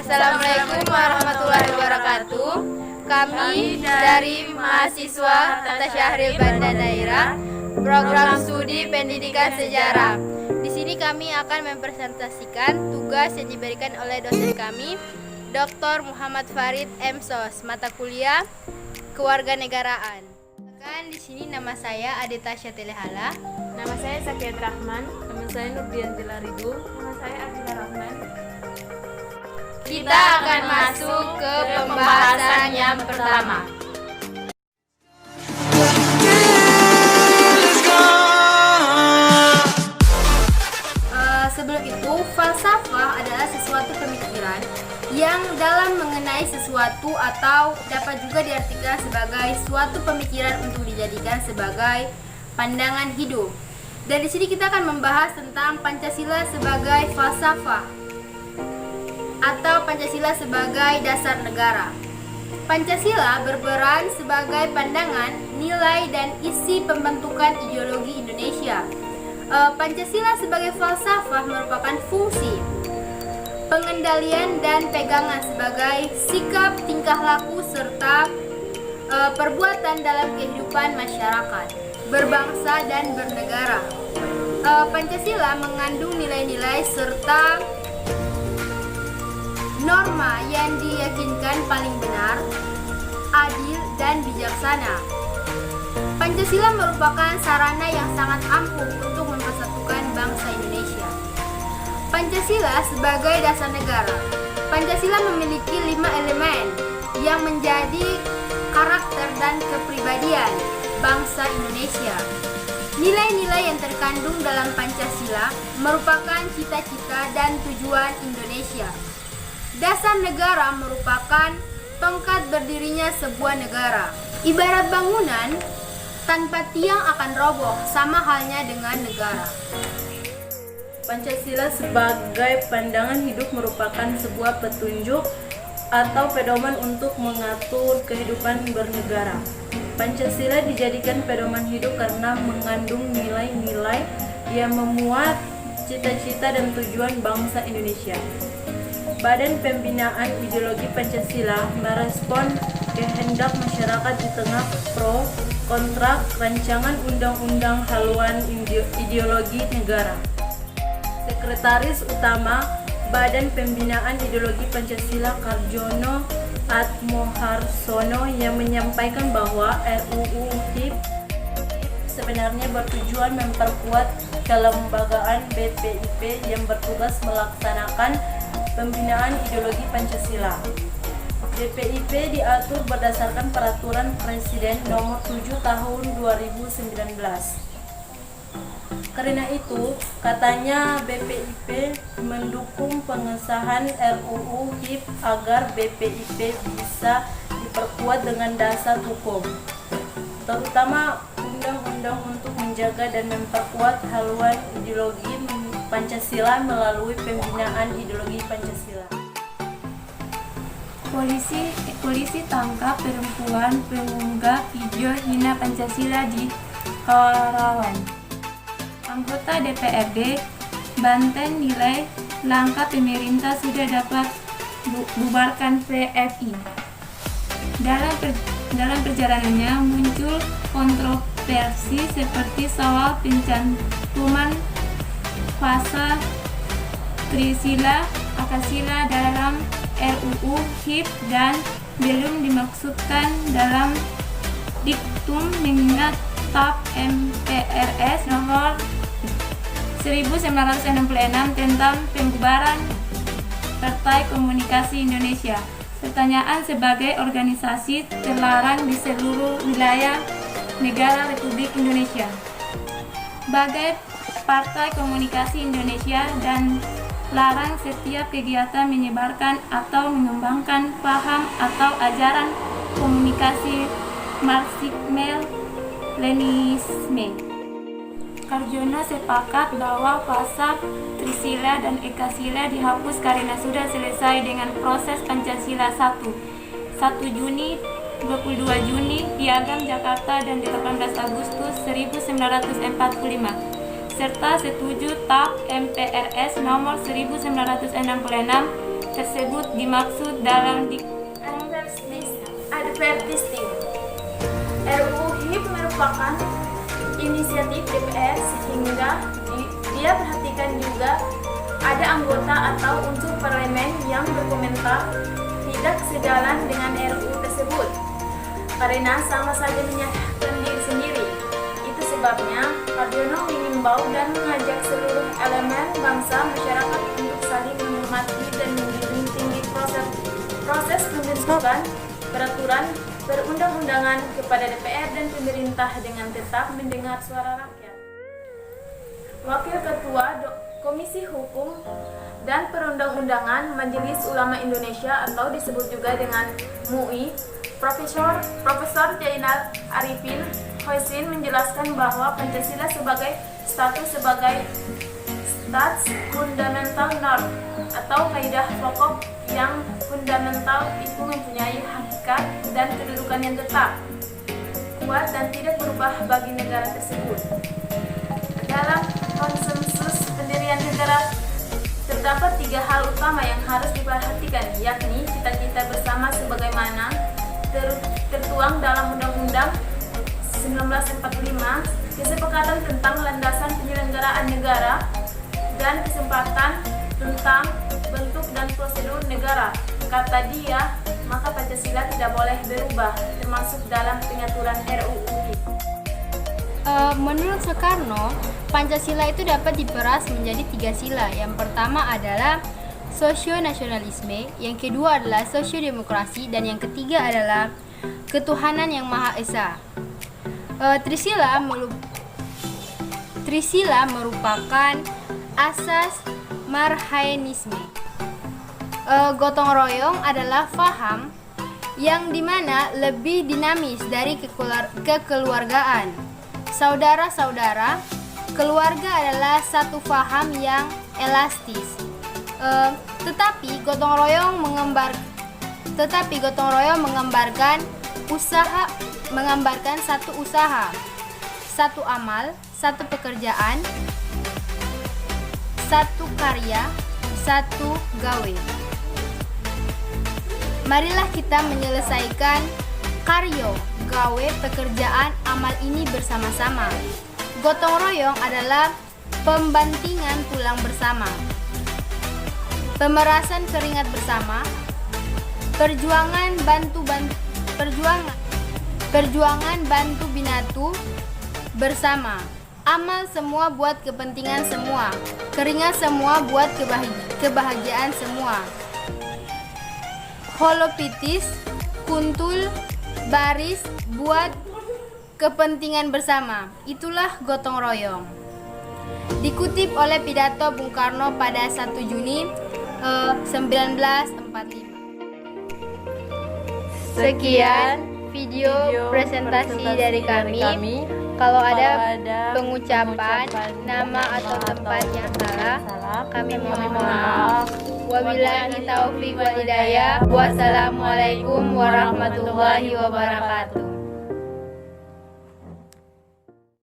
Assalamualaikum warahmatullahi wabarakatuh. Kami dari mahasiswa Tata Syahril Banda Daerah, program studi pendidikan sejarah. Di sini kami akan mempresentasikan tugas yang diberikan oleh dosen kami, Dr. Muhammad Farid M.Sos, mata kuliah Kewarganegaraan. Di sini nama saya Adita Syatelehala. Nama saya Sakiat Rahman. Nama saya Nurdianti Laridu. Nama saya Adila Rahman. Kita akan masuk ke pembahasan yang pertama. Sebelum itu, falsafah adalah sesuatu pemikiran yang dalam mengenai sesuatu atau dapat juga diartikan sebagai suatu pemikiran untuk dijadikan sebagai pandangan hidup. Dan di sini kita akan membahas tentang Pancasila sebagai falsafah atau Pancasila sebagai dasar negara. Pancasila berperan sebagai pandangan, nilai, dan isi pembentukan ideologi Indonesia. Pancasila sebagai falsafah merupakan fungsi pengendalian dan pegangan sebagai sikap, tingkah laku, serta perbuatan dalam kehidupan masyarakat, berbangsa dan bernegara. Pancasila mengandung nilai-nilai serta norma yang diyakinkan paling benar, adil, dan bijaksana. Pancasila merupakan sarana yang sangat ampuh untuk mempersatukan bangsa Indonesia. Pancasila sebagai dasar negara. Pancasila memiliki 5 elemen yang menjadi karakter dan kepribadian bangsa Indonesia. Nilai-nilai yang terkandung dalam Pancasila merupakan cita-cita dan tujuan Indonesia. Dasar negara merupakan tongkat berdirinya sebuah negara. Ibarat bangunan, tanpa tiang akan roboh, sama halnya dengan negara. Pancasila sebagai pandangan hidup merupakan sebuah petunjuk atau pedoman untuk mengatur kehidupan bernegara. Pancasila dijadikan pedoman hidup karena mengandung nilai-nilai yang memuat cita-cita dan tujuan bangsa Indonesia. Badan Pembinaan Ideologi Pancasila merespon kehendak masyarakat di tengah pro kontra rancangan undang-undang haluan ideologi negara. Sekretaris Utama Badan Pembinaan Ideologi Pancasila Karjono Atmoharsono yang menyampaikan bahwa RUU HIP sebenarnya bertujuan memperkuat kelembagaan BPIP yang bertugas melaksanakan pembinaan ideologi Pancasila. BPIP diatur berdasarkan Peraturan Presiden Nomor 7 Tahun 2019. Karena itu, katanya BPIP mendukung pengesahan RUU HIP agar BPIP bisa diperkuat dengan dasar hukum, terutama undang-undang untuk menjaga dan memperkuat haluan ideologi Pancasila melalui pembinaan ideologi Pancasila. Polisi tangkap perempuan pengunggah video hina Pancasila di Karawang. Anggota DPRD Banten nilai langkah pemerintah sudah dapat bubarkan PFI. Dalam perjalanannya muncul kontroversi seperti soal pencantuman pasal Trisila Akasila dalam RUU HIP dan belum dimaksudkan dalam diktum mengingat TAP MPRS nomor 1966 tentang pembubaran Partai Komunikasi Indonesia. Pertanyaan sebagai organisasi terlarang di seluruh wilayah negara Republik Indonesia. Bagai Partai Komunikasi Indonesia dan larang setiap kegiatan menyebarkan atau mengembangkan paham atau ajaran komunikasi Marxisme-Leninisme. Karjono sepakat bahwa pasal Trisila dan Ekasila dihapus karena sudah selesai dengan proses Pancasila 1 Juni, 22 Juni, Piagam Jakarta dan 18 Agustus 1945, serta setuju TAP MPRS nomor 1966 tersebut dimaksud dalam advertising. RUU HIP merupakan inisiatif DPR sehingga dia perhatikan juga ada anggota atau unsur parlemen yang berkomentar tidak sejalan dengan RUU tersebut karena sama saja menyalahkan diri sendiri. Itu sebabnya Kardiono mengimbau dan mengajak seluruh elemen bangsa masyarakat untuk saling menghormati dan menjunjung tinggi proses pembentukan peraturan perundang-undangan kepada DPR dan pemerintah dengan tetap mendengar suara rakyat. Wakil Ketua Komisi Hukum dan Perundang-undangan Majelis Ulama Indonesia atau disebut juga dengan MUI, Profesor Jainal Arifin Hoisin menjelaskan bahwa Pancasila sebagai status sebagai stats fundamental norm atau kaidah pokok yang fundamental itu mempunyai hakikat dan kedudukan yang tetap, kuat dan tidak berubah bagi negara tersebut. Dalam konsensus pendirian negara terdapat 3 hal utama yang harus diperhatikan, yakni cita-cita bersama sebagaimana tertuang dalam Undang-Undang 1945, kesepakatan tentang landasan penyelenggaraan negara, dan kesempatan tentang bentuk dan prosedur negara. Kata dia, maka Pancasila tidak boleh berubah, termasuk dalam pengaturan RUU. Menurut Soekarno, Pancasila itu dapat diperas menjadi 3 sila. Yang pertama adalah sosio-nasionalisme, yang kedua adalah sosio-demokrasi, dan yang ketiga adalah ketuhanan yang Maha Esa. Trisila merupakan asas marhaenisme. Gotong royong adalah faham yang dimana lebih dinamis dari kekeluargaan. Saudara-saudara, keluarga adalah satu faham yang elastis. Tetapi gotong royong menggambarkan satu usaha, satu amal, satu pekerjaan, satu karya, satu gawe. Marilah kita menyelesaikan karyo, gawe, pekerjaan, amal ini bersama-sama. Gotong royong adalah pembantingan tulang bersama, pemerasan keringat bersama, perjuangan bantu binatu bersama. Amal semua buat kepentingan semua, keringat semua buat kebahagiaan semua. Holopitis, kuntul, baris buat kepentingan bersama. Itulah gotong royong. Dikutip oleh pidato Bung Karno pada 1 Juni 1945. Sekian video presentasi dari kami. Kalau ada pengucapan nama atau tempat yang salah, kami mohon maaf. Wabillahi taufiq wal hidayah. Wassalamualaikum warahmatullahi wabarakatuh.